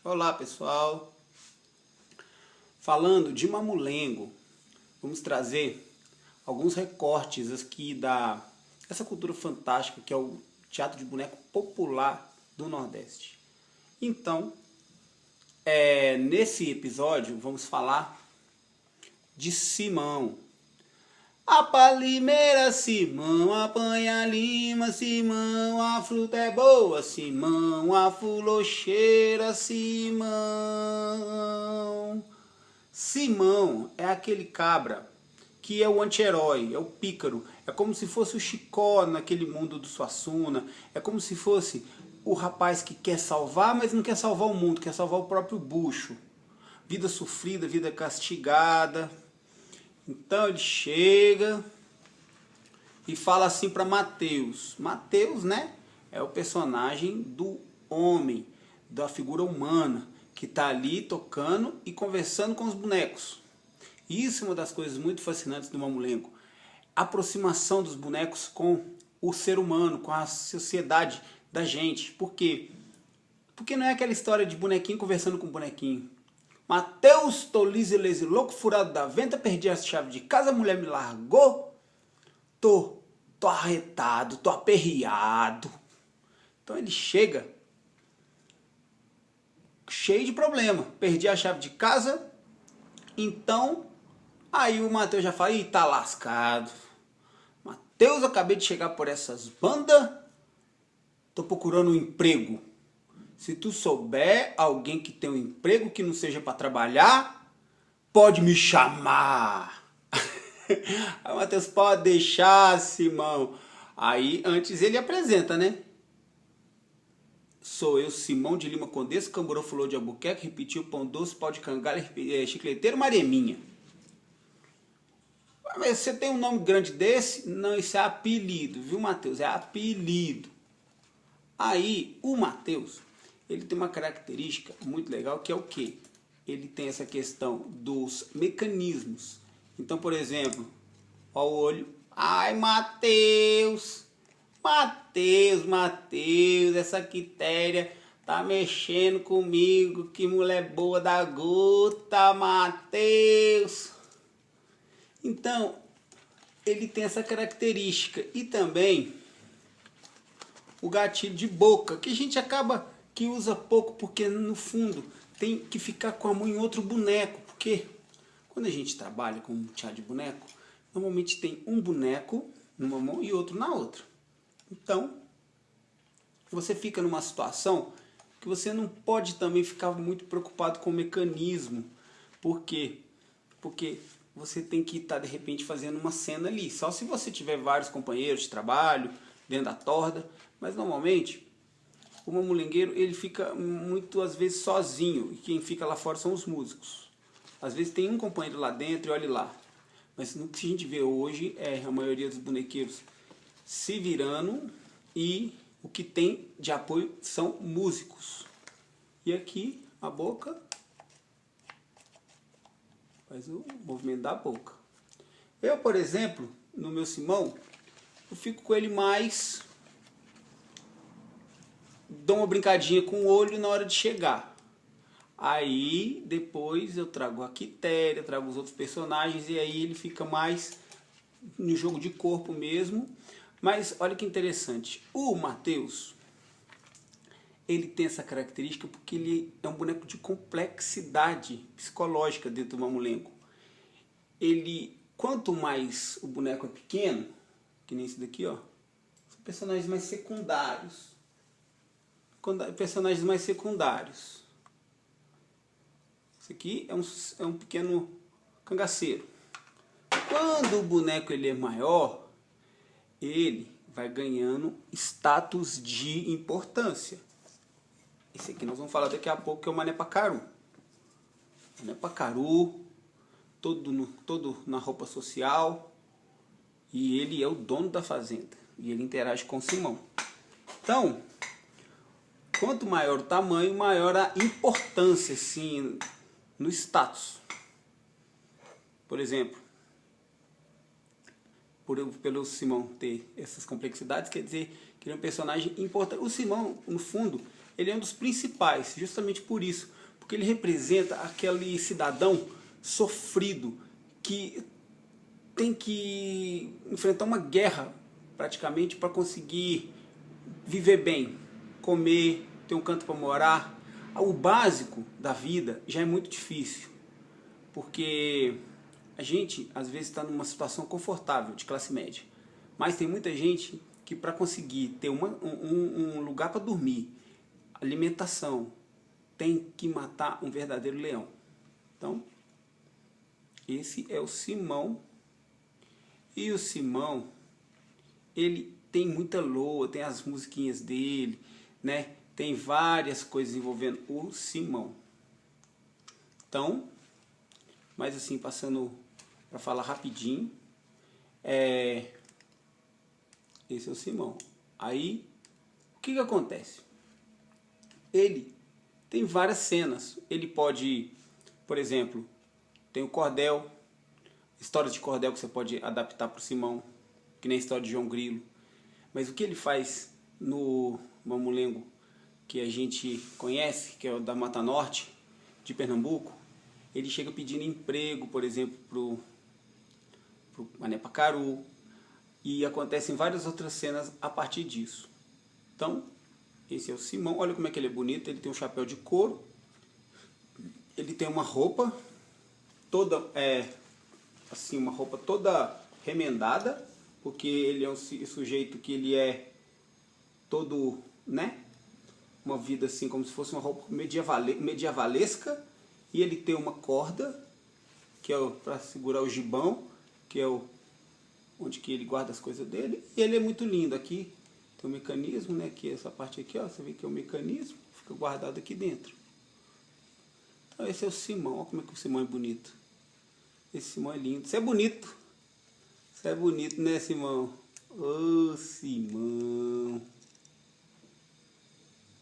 Olá pessoal, falando de Mamulengo, vamos trazer alguns recortes aqui dessa cultura fantástica que é o teatro de boneco popular do Nordeste. Então, nesse episódio vamos falar de Simão. A palimeira, Simão, apanha lima, Simão, a fruta é boa, Simão, a fulocheira, Simão. Simão é aquele cabra que é o anti-herói, é o pícaro, é como se fosse o Chicó naquele mundo do Suassuna, é como se fosse o rapaz que quer salvar, mas não quer salvar o mundo, quer salvar o próprio bucho. Vida sofrida, vida castigada. Então ele chega e fala assim para Mateus. Mateus, né, é o personagem do homem, da figura humana, que está ali tocando e conversando com os bonecos. Isso é uma das coisas muito fascinantes do Mamulengo. A aproximação dos bonecos com o ser humano, com a sociedade da gente. Por quê? Porque não é aquela história de bonequinho conversando com bonequinho. Mateus, tô liso e leso, louco, furado da venta, perdi a chave de casa, a mulher me largou. Tô arretado, tô aperreado. Então ele chega cheio de problema. Perdi a chave de casa, então aí o Mateus já fala, ih, tá lascado. Mateus, acabei de chegar por essas bandas, tô procurando um emprego. Se tu souber alguém que tem um emprego que não seja para trabalhar, pode me chamar. Aí o Mateus, pode deixar, Simão. Aí antes ele apresenta, né? Sou eu, Simão de Lima Condessa, Camburão Fulô de Albuquerque, repetiu pão doce, pau de cangalha, chicleteiro, Mareminha. Mas você tem um nome grande desse? Não, isso é apelido, viu, Mateus? É apelido. Aí o Mateus, ele tem uma característica muito legal que é o quê? Ele tem essa questão dos mecanismos. Então, por exemplo, ó o olho. Ai, Mateus! Mateus, essa quitéria tá mexendo comigo. Que mulher boa da gota, Mateus! Então, ele tem essa característica. E também o gatilho de boca, que a gente acaba que usa pouco, porque no fundo tem que ficar com a mão em outro boneco, porque quando a gente trabalha com um teatro de boneco, normalmente tem um boneco numa mão e outro na outra. Então, você fica numa situação que você não pode também ficar muito preocupado com o mecanismo. Por quê? Porque você tem que estar de repente fazendo uma cena ali, só se você tiver vários companheiros de trabalho dentro da torda, mas normalmente o mamulengueiro ele fica muito às vezes sozinho e quem fica lá fora são os músicos. Às vezes tem um companheiro lá dentro e olha lá, mas no que a gente vê hoje é a maioria dos bonequeiros se virando e o que tem de apoio são músicos. E aqui a boca faz o movimento da boca. Eu, por exemplo, no meu Simão, eu fico com ele mais, dou uma brincadinha com o olho na hora de chegar. Aí depois eu trago a Quitéria, trago os outros personagens e aí ele fica mais no jogo de corpo mesmo. Mas olha que interessante, o Mateus, ele tem essa característica porque ele é um boneco de complexidade psicológica dentro do Mamulengo. Ele, quanto mais o boneco é pequeno, que nem esse daqui, ó, são personagens mais secundários. Personagens mais secundários. Esse aqui é um pequeno cangaceiro. Quando o boneco ele é maior, ele vai ganhando status de importância. Esse aqui nós vamos falar daqui a pouco, que é o Mané Pacaru. Mané Pacaru, todo na roupa social. E ele é o dono da fazenda. E ele interage com o Simão. Então, quanto maior o tamanho, maior a importância, assim, no status. Por exemplo, pelo Simão ter essas complexidades, quer dizer que ele é um personagem importante. O Simão, no fundo, ele é um dos principais, justamente por isso, porque ele representa aquele cidadão sofrido que tem que enfrentar uma guerra praticamente para conseguir viver bem, comer, ter um canto para morar. O básico da vida já é muito difícil, porque a gente às vezes está numa situação confortável de classe média, mas tem muita gente que para conseguir ter um lugar para dormir, alimentação, tem que matar um verdadeiro leão. Então, esse é o Simão. E o Simão, ele tem muita loa, tem as musiquinhas dele, né? Tem várias coisas envolvendo o Simão. Então, mas assim, passando para falar rapidinho, esse é o Simão. Aí, o que acontece? Ele tem várias cenas. Ele pode, por exemplo, tem o cordel, história de cordel que você pode adaptar para o Simão, que nem a história de João Grilo. Mas o que ele faz no Mamulengo, que a gente conhece, que é o da Mata Norte, de Pernambuco, ele chega pedindo emprego, por exemplo, pro Mané Pacaru, e acontecem várias outras cenas a partir disso. Então, esse é o Simão. Olha como é que ele é bonito. Ele tem um chapéu de couro, ele tem uma roupa toda assim, uma roupa toda remendada, porque ele é um sujeito que ele é todo, né, uma vida assim como se fosse uma roupa medievalesca, e ele tem uma corda que é para segurar o gibão, que é onde que ele guarda as coisas dele, e ele é muito lindo. Aqui tem um mecanismo, né, que essa parte aqui, ó, você vê que é o mecanismo, fica guardado aqui dentro. Então esse é o Simão. Olha como é que o Simão é bonito. Esse Simão é lindo. Você é bonito. Você é bonito, né, Simão? Oh.